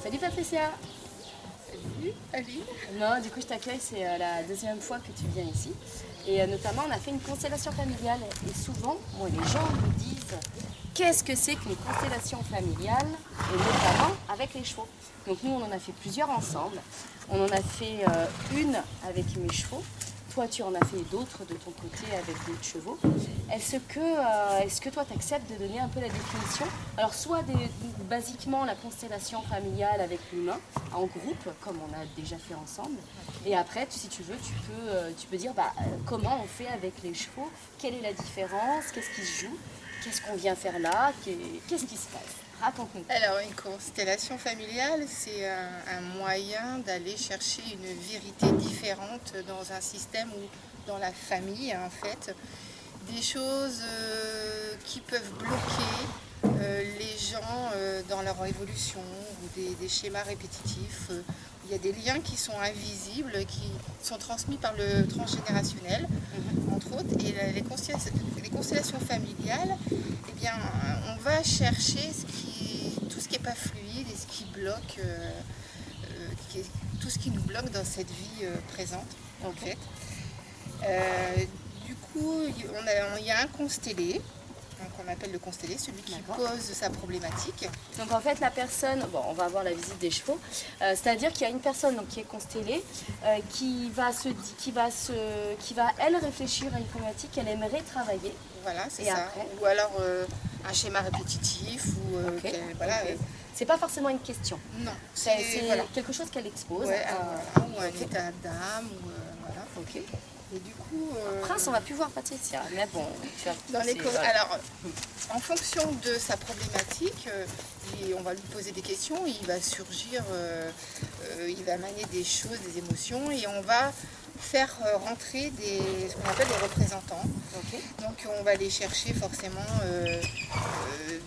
Salut Patricia. Salut Aline. Non, du coup je t'accueille, c'est la deuxième fois que tu viens ici. Et notamment on a fait une constellation familiale. Et souvent, moi, les gens me disent qu'est-ce que c'est qu'une constellation familiale, et notamment avec les chevaux. Donc nous on en a fait plusieurs ensemble. On en a fait une avec mes chevaux. Toi, tu en as fait d'autres de ton côté avec d'autres chevaux. Est-ce que toi, tu acceptes de donner un peu la définition? Alors, soit basiquement la constellation familiale avec l'humain, en groupe, comme on a déjà fait ensemble. Et après, si tu veux, tu peux dire comment on fait avec les chevaux, quelle est la différence, qu'est-ce qui se joue, qu'est-ce qu'on vient faire là, qu'est-ce qui se passe. Raconte-nous. Alors, une constellation familiale, c'est un moyen d'aller chercher une vérité différente dans un système ou dans la famille, en fait. Des choses qui peuvent bloquer les gens dans leur évolution, ou des schémas répétitifs. Il y a des liens qui sont invisibles, qui sont transmis par le transgénérationnel, entre autres. Et les constellations familiales, eh bien, on va chercher tout ce qui n'est pas fluide et ce qui bloque, tout ce qui nous bloque dans cette vie présente, en fait. Du coup, il y a un constellé, qu'on appelle le constellé, celui qui pose sa problématique. Donc en fait la personne, bon on va voir la visite des chevaux, c'est-à-dire qu'il y a une personne donc, qui est constellée, qui va elle réfléchir à une problématique qu'elle aimerait travailler. Voilà, c'est et ça. Après... Ou alors un schéma répétitif, ou voilà. C'est pas forcément une question. Non, c'est quelque chose qu'elle expose. Ouais, ou un état d'âme, ou voilà. Ok. Et du coup, Prince, on va plus voir Patricia, mais bon, alors, en fonction de sa problématique, on va lui poser des questions, il va surgir, il va manier des choses, des émotions, et on va faire rentrer ce qu'on appelle des représentants. Okay. Donc on va aller chercher forcément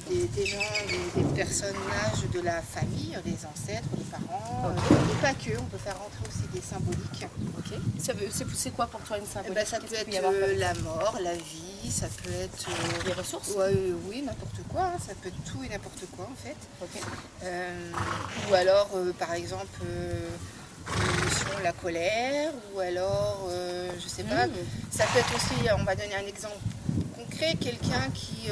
des gens, des personnages de la famille, des ancêtres, des parents, et pas que, on peut faire rentrer aussi des symboliques. Okay. C'est quoi pour toi une symbolique? Ça peut être la mort, la vie, ça peut être... les ressources? Oui, n'importe quoi, hein, ça peut être tout et n'importe quoi en fait. Okay. Ou alors, par exemple... la colère, ou alors, je sais pas, ça peut être aussi, on va donner un exemple concret, quelqu'un qui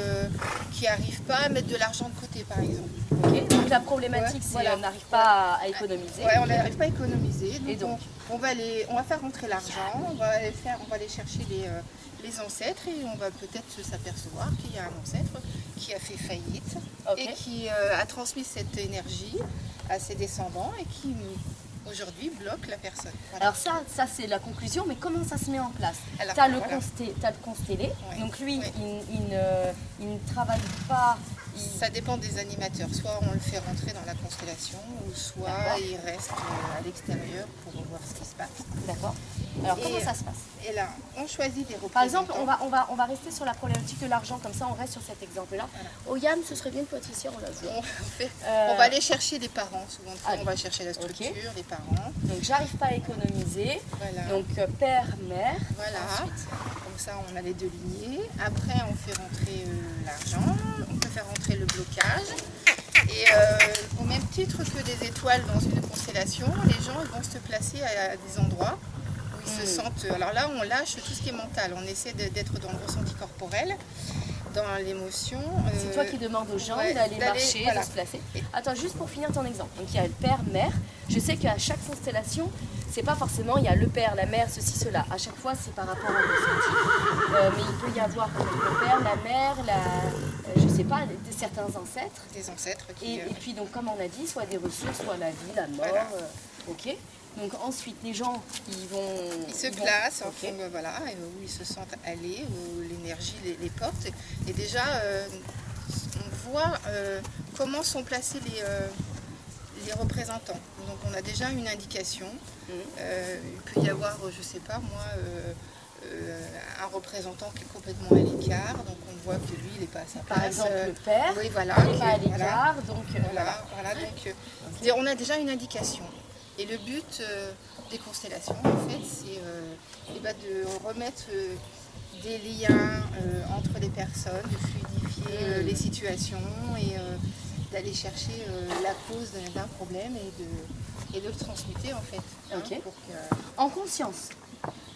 n'arrive pas à mettre de l'argent de côté, par exemple. Okay. Donc la problématique, c'est on n'arrive pas à économiser. Ouais, on n'arrive pas à économiser, donc on va faire rentrer l'argent, on va aller chercher les ancêtres, et on va peut-être s'apercevoir qu'il y a un ancêtre qui a fait faillite, et qui a transmis cette énergie à ses descendants, et qui aujourd'hui bloque la personne. Voilà. Alors ça c'est la conclusion, mais comment ça se met en place? Tu as le constellé, donc lui il ne travaille pas... Ça dépend des animateurs, soit on le fait rentrer dans la constellation, ou soit il reste à l'extérieur pour voir ce qui se passe. D'accord. Alors comment ça se passe? Et là, on choisit des représentants. Par exemple, on va rester sur la problématique de l'argent, comme ça on reste sur cet exemple-là. Voilà. Oh Yann, ce serait bien que Patricia, on la voit. On va aller chercher les parents, souvent on va chercher la structure, les parents. Donc j'arrive pas à économiser, donc père, mère. Voilà, comme ça on a les deux lignées. Après on fait rentrer l'argent, on peut faire rentrer le blocage. Et au même titre que des étoiles dans une constellation, les gens vont se placer à des endroits où ils se sentent... Alors là, on lâche tout ce qui est mental. On essaie d'être dans le ressenti corporel, dans l'émotion. C'est toi qui demandes aux gens d'aller marcher, de se placer. Attends, juste pour finir ton exemple. Donc il y a le père, mère. Je sais qu'à chaque constellation, c'est pas forcément il y a le père, la mère, ceci, cela. À chaque fois, c'est par rapport au ressenti. Mais il peut y avoir le père, la mère, je sais pas, certains ancêtres. Des ancêtres qui... Et puis donc comme on a dit, soit des ressources, soit la vie, la mort. Voilà. Ok. Donc ensuite, les gens, ils se placent, en fond, voilà, où ils se sentent aller, où l'énergie les porte. Et déjà, on voit comment sont placés les représentants. Donc on a déjà une indication. Il peut y avoir, je sais pas moi, un représentant qui est complètement à l'écart, donc on voit que lui il n'est pas à sa place. Par exemple le père, il n'est pas à l'écart, donc on a déjà une indication. Et le but des constellations, en fait, c'est de remettre des liens entre les personnes, de fluidifier les situations, d'aller chercher la cause d'un problème et de le transmuter en fait. Ok. Pour que... En conscience.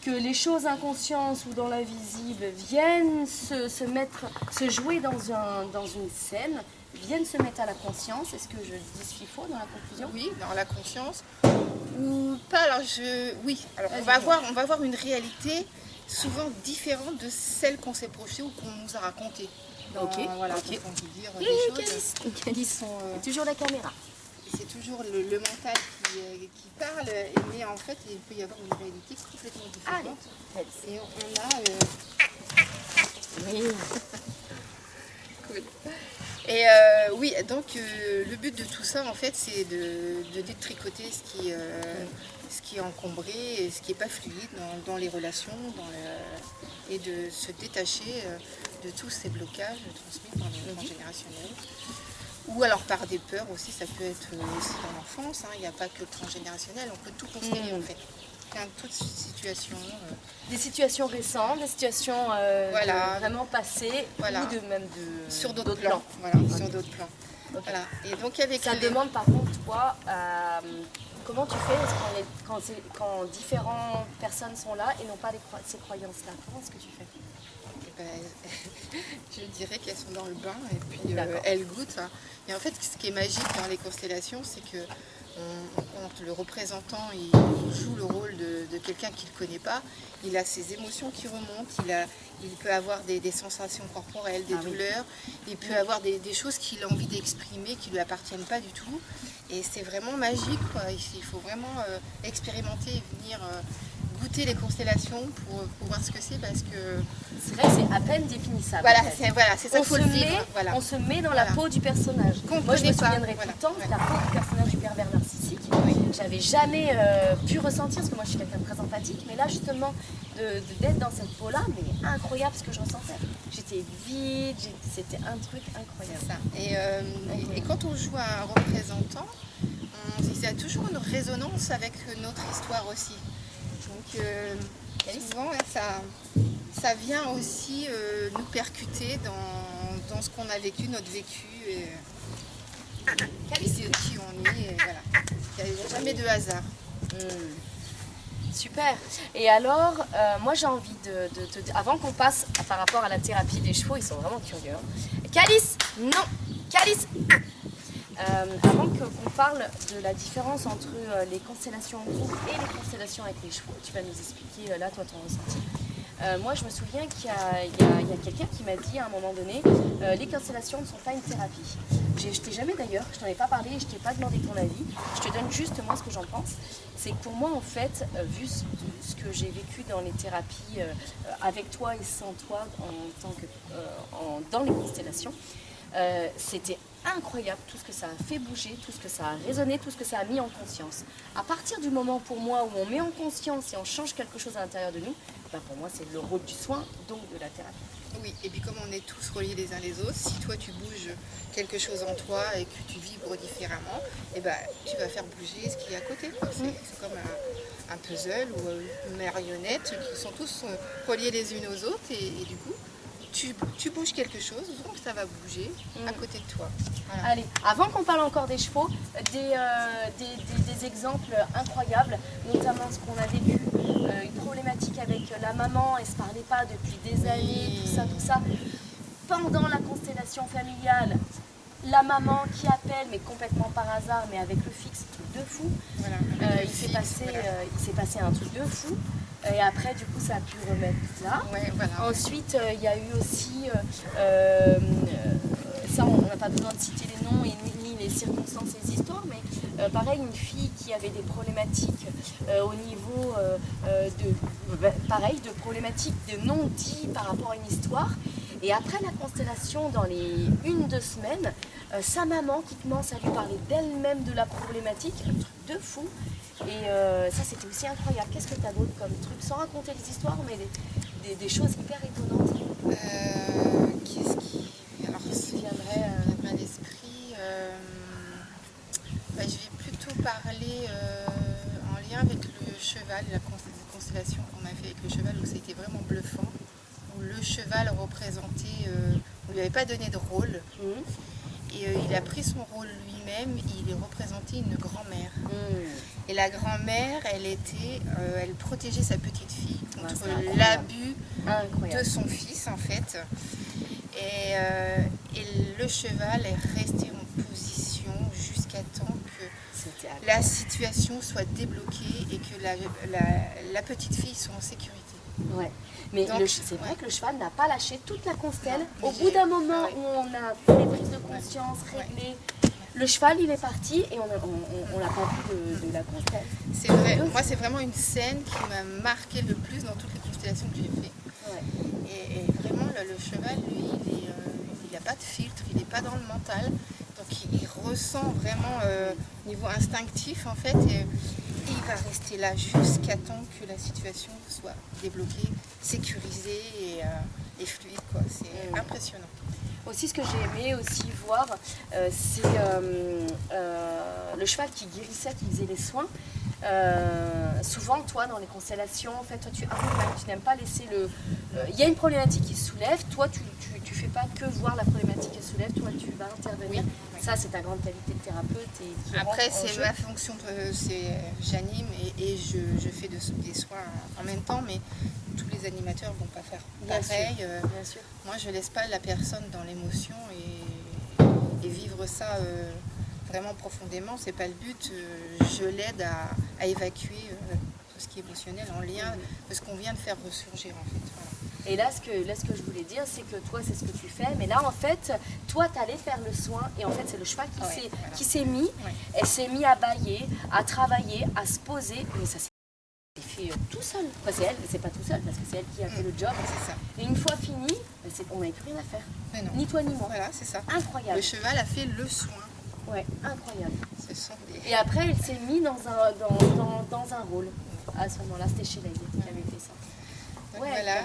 Que les choses inconscientes ou dans l'invisible viennent se jouer dans une scène, viennent se mettre à la conscience. Est-ce que je dis ce qu'il faut dans la conclusion? Oui, dans la conscience. Ou pas, alors oui. Alors on va voir une réalité souvent différente de celle qu'on s'est projetée ou qu'on nous a racontée. Voilà, ok. on peut dire des choses. Calice, toujours la caméra. C'est toujours le mental qui parle, mais en fait il peut y avoir une réalité complètement différente. Allez. Et on a... Oui. Cool. Et oui, donc le but de tout ça en fait c'est de détricoter ce qui est encombré et ce qui n'est pas fluide dans les relations et de se détacher de tous ces blocages transmis par le transgénérationnel. Ou alors par des peurs aussi, ça peut être aussi dans l'enfance, il n'y a pas que le transgénérationnel, on peut tout consteller en fait. Toute situation. Des situations récentes, des situations vraiment passées, voilà. Ou même de sur d'autres plans. Voilà, sur d'autres plans. Okay. Voilà. Et donc avec ça demande par contre toi, comment tu fais quand différentes personnes sont là et n'ont pas ces croyances-là? Comment est-ce que tu fais? Je dirais qu'elles sont dans le bain et puis elles goûtent. Et en fait, ce qui est magique dans les constellations, c'est que quand le représentant il joue le rôle de quelqu'un qu'il ne connaît pas, il a ses émotions qui remontent, il peut avoir des sensations corporelles, des douleurs, il peut avoir des choses qu'il a envie d'exprimer qui ne lui appartiennent pas du tout. Et c'est vraiment magique, quoi. Il faut vraiment expérimenter et venir goûter les constellations pour voir ce que c'est, parce que... C'est vrai que c'est à peine définissable. Voilà, c'est ça qu'il faut le vivre. On se met dans la peau du personnage. Moi, je me souviendrai tout le temps de la peau du personnage du pervers narcissique. J'avais jamais pu ressentir, parce que moi je suis quelqu'un de très empathique, mais là justement, d'être dans cette peau-là, mais incroyable ce que je ressentais. J'étais vide, c'était un truc incroyable. Ça. Et quand on joue un représentant, il y a toujours une résonance avec notre histoire aussi. Donc souvent ça vient aussi nous percuter dans ce qu'on a vécu, notre vécu. C'est qui on est, et voilà. Il n'y a jamais de hasard. Super. Et alors, moi j'ai envie avant qu'on passe par rapport à la thérapie des chevaux, ils sont vraiment curieux. Calice, non. Calice. Avant qu'on parle de la différence entre les constellations en groupe et les constellations avec les chevaux, tu vas nous expliquer là toi ton ressenti. Moi je me souviens qu'il y a quelqu'un qui m'a dit à un moment donné, les constellations ne sont pas une thérapie. Je t'ai jamais d'ailleurs, je t'en ai pas parlé, je t'ai pas demandé ton avis, je te donne juste moi ce que j'en pense. C'est que pour moi en fait, vu ce que j'ai vécu dans les thérapies avec toi et sans toi dans les constellations, c'était incroyable tout ce que ça a fait bouger, tout ce que ça a résonné, tout ce que ça a mis en conscience. À partir du moment pour moi où on met en conscience et on change quelque chose à l'intérieur de nous, ben pour moi c'est le rôle du soin, donc de la thérapie. Oui, et puis comme on est tous reliés les uns les autres, si toi tu bouges quelque chose en toi et que tu vibres différemment, et ben, tu vas faire bouger ce qui est à côté. C'est comme un puzzle ou une marionnette qui sont tous reliés les unes aux autres et du coup, tu bouges quelque chose, donc ça va bouger à côté de toi. Voilà. Allez, avant qu'on parle encore des chevaux, des exemples incroyables, notamment ce qu'on a vécu, une problématique avec la maman, elle ne se parlait pas depuis des années, tout ça. Pendant la constellation familiale, la maman qui appelle, mais complètement par hasard, mais avec le fixe, truc de fou. Voilà, il s'est passé un truc de fou. Et après, du coup, ça a pu remettre là. Ouais, voilà. Ensuite, il y a eu aussi, ça on n'a pas besoin de citer les noms et ni les circonstances et les histoires, mais pareil, une fille qui avait des problématiques au niveau de problématiques de non-dit par rapport à une histoire. Et après la constellation, dans les 1-2 semaines, sa maman qui commence à lui parler d'elle-même de la problématique, un truc de fou. Et ça c'était aussi incroyable. Qu'est-ce que tu as d'autre comme truc, sans raconter les histoires, mais des choses hyper étonnantes? Qu'est-ce qui... Alors, qui viendrait à l'esprit, je vais plutôt parler en lien avec le cheval, la constellation qu'on a fait avec le cheval, où ça a été vraiment bluffant, où le cheval représentait, on lui avait pas donné de rôle. et il a pris son rôle lui-même, il est représenté une grand-mère. Mmh. Et la grand-mère, elle protégeait sa petite fille contre c'est l'abus incroyable. de son fils en fait. Et le cheval est resté en position jusqu'à temps que la situation soit débloquée et que la petite fille soit en sécurité. Ouais. Mais Donc, c'est vrai que le cheval n'a pas lâché toute la constelle. Non, Au bout d'un moment où on a fait les prises de conscience, réglé, le cheval il est parti et on l'a pas vu de la constelle. C'est vrai, moi c'est vraiment une scène qui m'a marqué le plus dans toutes les constellations que j'ai fait. Ouais. Et vraiment le cheval, lui, il n'a pas de filtre, il n'est pas dans le mental. Donc il ressent vraiment niveau instinctif en fait. Et il va rester là jusqu'à temps que la situation soit débloquée, sécurisée et fluide, quoi. C'est impressionnant. Aussi, ce que j'ai aimé aussi voir, c'est le cheval qui guérissait, qui faisait les soins. Souvent, toi, dans les constellations, en fait, toi, tu n'aimes pas laisser le... Il y a une problématique qui se soulève, toi, tu fais pas que voir la problématique qui se soulève, toi, tu vas intervenir. Oui. Ça, c'est ta grande qualité de thérapeute. Et après, c'est ma fonction, j'anime et je fais des soins en même temps, mais tous les animateurs ne vont pas faire pareil. Bien sûr. Moi, je ne laisse pas la personne dans l'émotion et vivre ça vraiment profondément. C'est pas le but. Je l'aide à évacuer tout ce qui est émotionnel en lien de ce qu'on vient de faire ressurgir en fait. Voilà. Et là, ce que je voulais dire, c'est que toi, c'est ce que tu fais. Mais là, en fait, toi, tu allais faire le soin. Et en fait, c'est le cheval qui s'est mis. Elle s'est mis à bâiller, à travailler, à se poser. Mais ça s'est fait tout seul. Enfin, c'est elle, c'est pas tout seul, parce que c'est elle qui a fait le job. C'est ça. Et une fois fini, on n'avait plus rien à faire. Mais non. Ni toi, ni moi. Voilà, c'est ça. Incroyable. Le cheval a fait le soin. Ouais, incroyable. Ce sont des... Et après, elle s'est mise dans un rôle. À ce moment-là, c'était Shelley qui avait fait ça. Donc Ouais, voilà.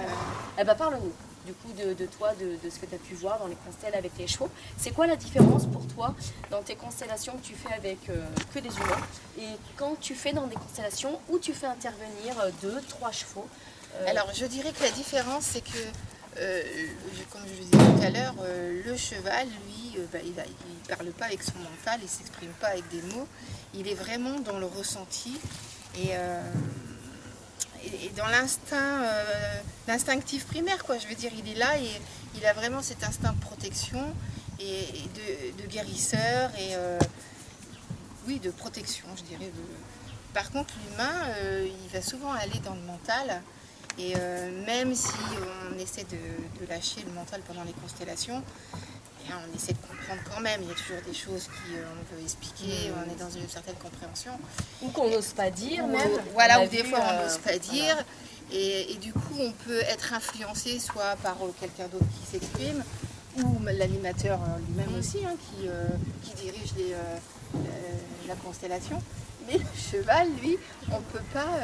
Eh ben, parle-nous du coup de toi, de ce que tu as pu voir dans les constellations avec les chevaux. C'est quoi la différence pour toi dans tes constellations que tu fais avec que des humains et quand tu fais dans des constellations où tu fais intervenir 2-3 chevaux Alors je dirais que la différence c'est que, comme je le disais tout à l'heure, le cheval, lui, il ne parle pas avec son mental, il ne s'exprime pas avec des mots, il est vraiment dans le ressenti et dans l'instinctif primaire, quoi. Je veux dire, il est là et il a vraiment cet instinct de protection et de guérisseur et oui, de protection, je dirais. Par contre, l'humain, il va souvent aller dans le mental et même si on essaie de lâcher le mental pendant les constellations, on essaie de comprendre quand même, il y a toujours des choses qu'on veut expliquer, on est dans une certaine compréhension. Ou qu'on n'ose pas dire même. Voilà, ou des fois on n'ose pas dire. Voilà. Et du coup on peut être influencé soit par quelqu'un d'autre qui s'exprime, ou l'animateur lui-même aussi, qui dirige la constellation. Mais le cheval, lui, on ne peut pas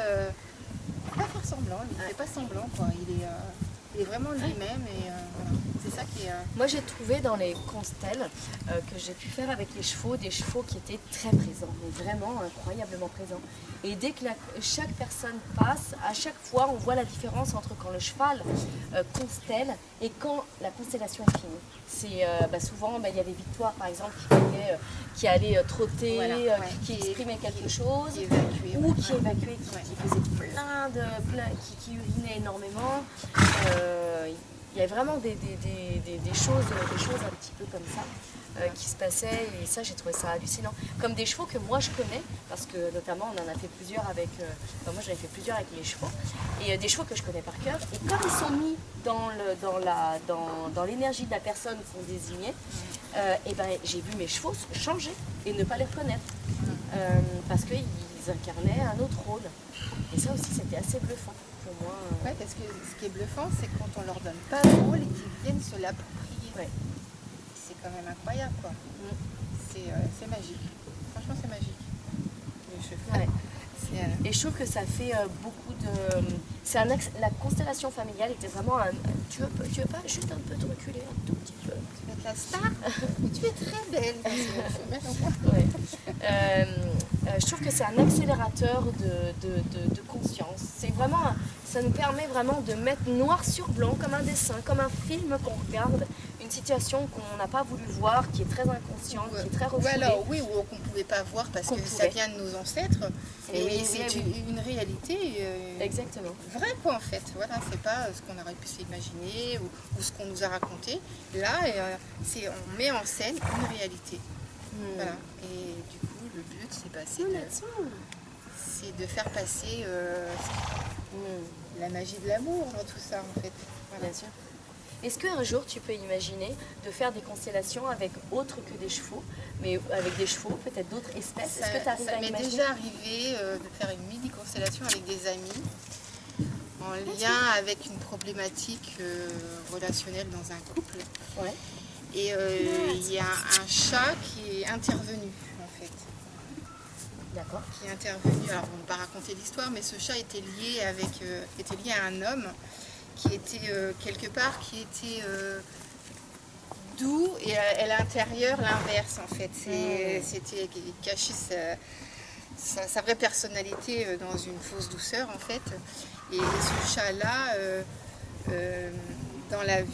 faire semblant, il ne fait pas semblant, quoi. Il est vraiment lui-même et voilà. C'est ça qui est... Moi j'ai trouvé dans les constelles que j'ai pu faire avec les chevaux, des chevaux qui étaient très présents, mais vraiment incroyablement présents. Et dès que chaque personne passe, à chaque fois on voit la différence entre quand le cheval constelle et quand la constellation est finie. C'est souvent il y avait Victoire par exemple qui allait trotter, voilà, qui exprimait quelque chose, qui évacuait, qui faisait qui urinait énormément. Il y a vraiment des choses un petit peu comme ça qui se passaient et ça j'ai trouvé ça hallucinant. Comme des chevaux que moi je connais, parce que notamment on en a fait plusieurs avec, moi j'en ai fait plusieurs avec les chevaux, et des chevaux que je connais par cœur, et quand ils sont mis dans l'énergie de la personne qu'on désignait, j'ai vu mes chevaux changer et ne pas les reconnaître, parce qu'ils incarnaient un autre rôle. Et ça aussi c'était assez bluffant. Moi, ouais, parce que ce qui est bluffant, c'est quand on leur donne pas le rôle et qu'ils viennent se l'approprier. Ouais. C'est quand même incroyable, quoi. C'est magique. Franchement, c'est magique. Le cheval. Ouais. Et je trouve que ça fait beaucoup de... La constellation familiale était vraiment un... Tu veux pas juste un peu te reculer un tout petit peu? Tu veux être la star? Tu es très belle. Ouais. Je trouve que c'est un accélérateur de conscience. C'est vraiment ça nous permet vraiment de mettre noir sur blanc, comme un dessin, comme un film qu'on regarde, une situation qu'on n'a pas voulu voir, qui est très inconsciente, qui est très refoulée. Ou alors, oui, ou qu'on ne pouvait pas voir parce que ça vient de nos ancêtres. Et oui, c'est une réalité exactement. vraie, quoi, en fait. Voilà, c'est pas ce qu'on aurait pu s'imaginer ou ce qu'on nous a raconté. Là, on met en scène une réalité. Voilà. Et du coup, le but, c'est de faire passer la magie de l'amour dans tout ça, en fait. Voilà. Bien sûr. Est-ce qu'un jour tu peux imaginer de faire des constellations avec autre que des chevaux, mais avec des chevaux, peut-être d'autres espèces? Est-ce que tu arrives à imaginer? Ça m'est déjà arrivé de faire une mini-constellation avec des amis en lien avec une problématique relationnelle dans un couple. Ouais. Et il y a un chat qui est intervenu, en fait. D'accord. Qui est intervenu, alors on ne va pas raconter l'histoire, mais ce chat était lié à un homme qui était quelque part, qui était doux et à l'intérieur l'inverse, en fait. C'était caché sa vraie personnalité dans une fausse douceur, en fait. Et ce chat-là, dans la vie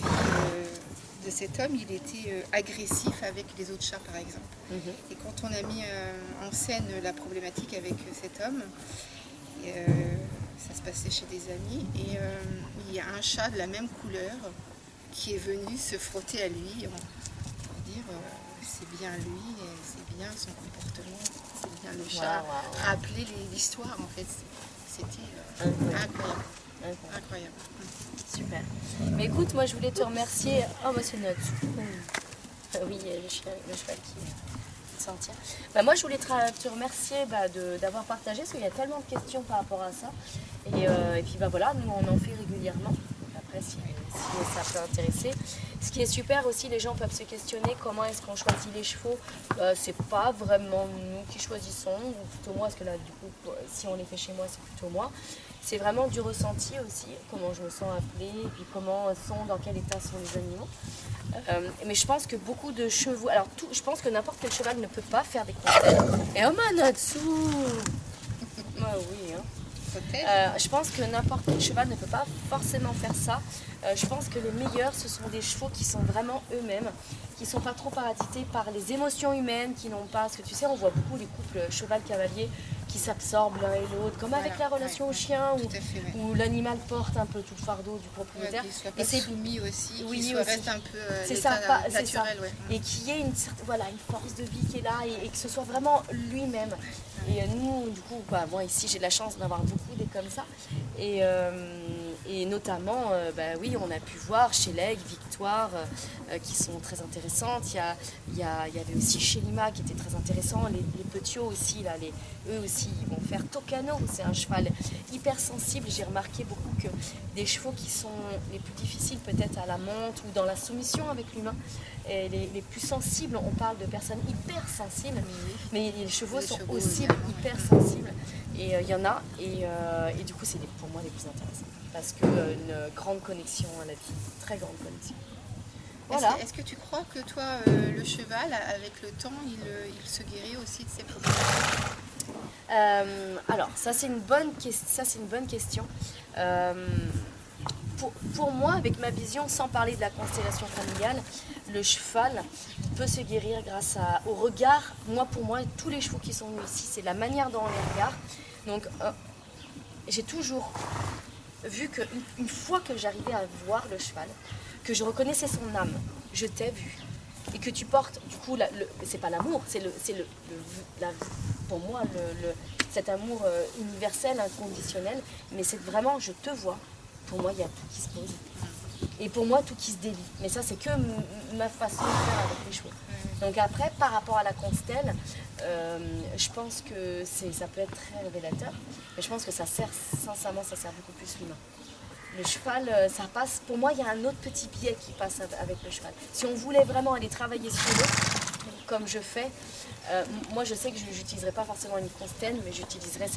de cet homme, il était agressif avec les autres chats, par exemple. Et quand on a mis en scène la problématique avec cet homme, ça se passait chez des amis, et il y a un chat de la même couleur qui est venu se frotter à lui pour dire c'est bien lui, c'est bien son comportement, c'est bien le chat. Rappeler l'histoire, en fait. C'était incroyable. Incroyable. Super. Mais écoute, moi je voulais te remercier. Oh, bah c'est notre. Oui, le cheval qui sortir. Bah, moi je voulais te remercier d'avoir partagé, parce qu'il y a tellement de questions par rapport à ça. Et puis bah voilà, nous on en fait régulièrement. Après, si ça peut intéresser. Ce qui est super aussi, les gens peuvent se questionner comment est-ce qu'on choisit les chevaux. C'est pas vraiment nous qui choisissons, ou plutôt moi, parce que là, du coup, si on les fait chez moi, c'est plutôt moi. C'est vraiment du ressenti aussi, comment je me sens appelée, et puis dans quel état sont les animaux. Mais je pense que beaucoup de chevaux, alors je pense que n'importe quel cheval ne peut pas faire des constellations. Et oh Manatsu oui, hein. Je pense que n'importe quel cheval ne peut pas forcément faire ça. Je pense que les meilleurs, ce sont des chevaux qui sont vraiment eux-mêmes, qui ne sont pas trop parasités par les émotions humaines, qui n'ont pas... Parce que tu sais, on voit beaucoup les couples cheval-cavalier qui s'absorbent l'un et l'autre, comme avec la relation au chien, où l'animal porte un peu tout le fardeau du propriétaire. Qu'il soit pas soumis aussi, oui, qu'il reste un peu c'est l'état ça, naturel. Et qu'il y ait une force de vie qui est là, et que ce soit vraiment lui-même. Et nous, du coup, moi ici, j'ai la chance d'avoir beaucoup des comme ça. Et notamment, oui, on a pu voir chez Leg, Victoire, qui sont très intéressantes. Il y avait aussi chez Lima qui était très intéressant. Les petits aussi, là, eux aussi, ils vont faire Tocano. C'est un cheval hyper sensible. J'ai remarqué beaucoup que des chevaux qui sont les plus difficiles peut-être à la monte ou dans la soumission avec l'humain, et les plus sensibles, on parle de personnes hyper sensibles, mais les chevaux sont aussi hyper sensibles. Et il y en a, et du coup, c'est pour moi les plus intéressants. Parce qu'une grande connexion à la vie, très grande connexion. Voilà. Est-ce que tu crois que toi, le cheval, avec le temps, il se guérit aussi de ses problèmes? Alors, ça c'est une bonne question. Pour moi, avec ma vision, sans parler de la constellation familiale, le cheval peut se guérir grâce au regard. Pour moi, tous les chevaux qui sont venus ici, c'est la manière dont on les regarde. Donc, j'ai toujours vu qu'une fois que j'arrivais à voir le cheval, que je reconnaissais son âme, je t'ai vu. Et que tu portes, du coup, c'est pas l'amour, c'est pour moi cet amour universel, inconditionnel, mais c'est vraiment, je te vois. Pour moi, il y a tout qui se pose. Et pour moi, tout qui se délie. Mais ça, c'est que ma façon de faire avec les chevaux. Donc après, par rapport à la constelle, je pense que ça peut être très révélateur. Mais je pense que ça sert beaucoup plus l'humain. Le cheval, ça passe... Pour moi, il y a un autre petit biais qui passe avec le cheval. Si on voulait vraiment aller travailler sur eux, comme je fais, moi, je sais que je n'utiliserai pas forcément une constelle, mais j'utiliserai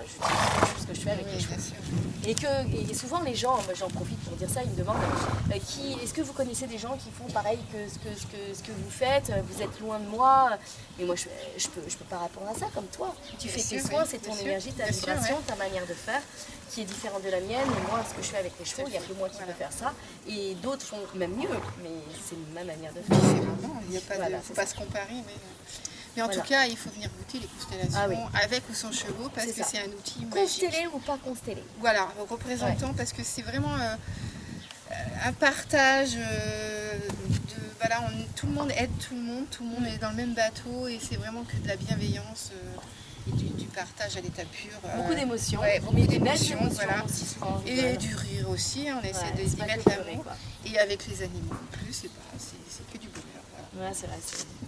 j'utilise quelque chose que je fais avec les chevaux. Et souvent les gens, moi, j'en profite pour dire ça, ils me demandent est-ce que vous connaissez des gens qui font pareil que ce que vous faites, vous êtes loin de moi. Et moi je peux pas répondre à ça comme toi. Tu fais tes soins, c'est ton énergie, ta vibration, ta manière de faire qui est différente de la mienne. Et moi, ce que je fais avec les chevaux, il n'y a que moi qui peux faire ça. Et d'autres font même mieux, mais c'est ma manière de faire. Il n'y a pas de, faut pas se comparer. Mais en tout cas, il faut venir goûter les constellations avec ou sans chevaux parce que c'est un outil magique. Constellé ou pas constellé. Voilà, représentant parce que c'est vraiment un partage voilà, tout le monde aide tout le monde est dans le même bateau et c'est vraiment que de la bienveillance et du partage à l'état pur. Beaucoup d'émotions, beaucoup d'émotions, voilà. Aussi souvent, et du rire aussi, on essaie d'y mettre l'amour. Et avec les animaux en plus, c'est que du bonheur. Voilà. Ouais, c'est vrai,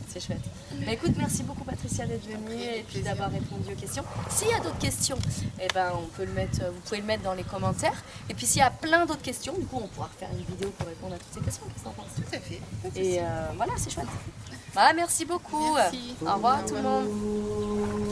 c'est chouette. Mais écoute, merci beaucoup Patricia d'être venue et puis d'avoir répondu aux questions. S'il y a d'autres questions, eh ben, on peut vous pouvez le mettre dans les commentaires. Et puis s'il y a plein d'autres questions, du coup on pourra refaire une vidéo pour répondre à toutes ces questions. Qu'est-ce que t'en penses? Tout à fait. Et voilà, c'est chouette. Voilà, merci beaucoup. Merci. Au revoir tout le monde.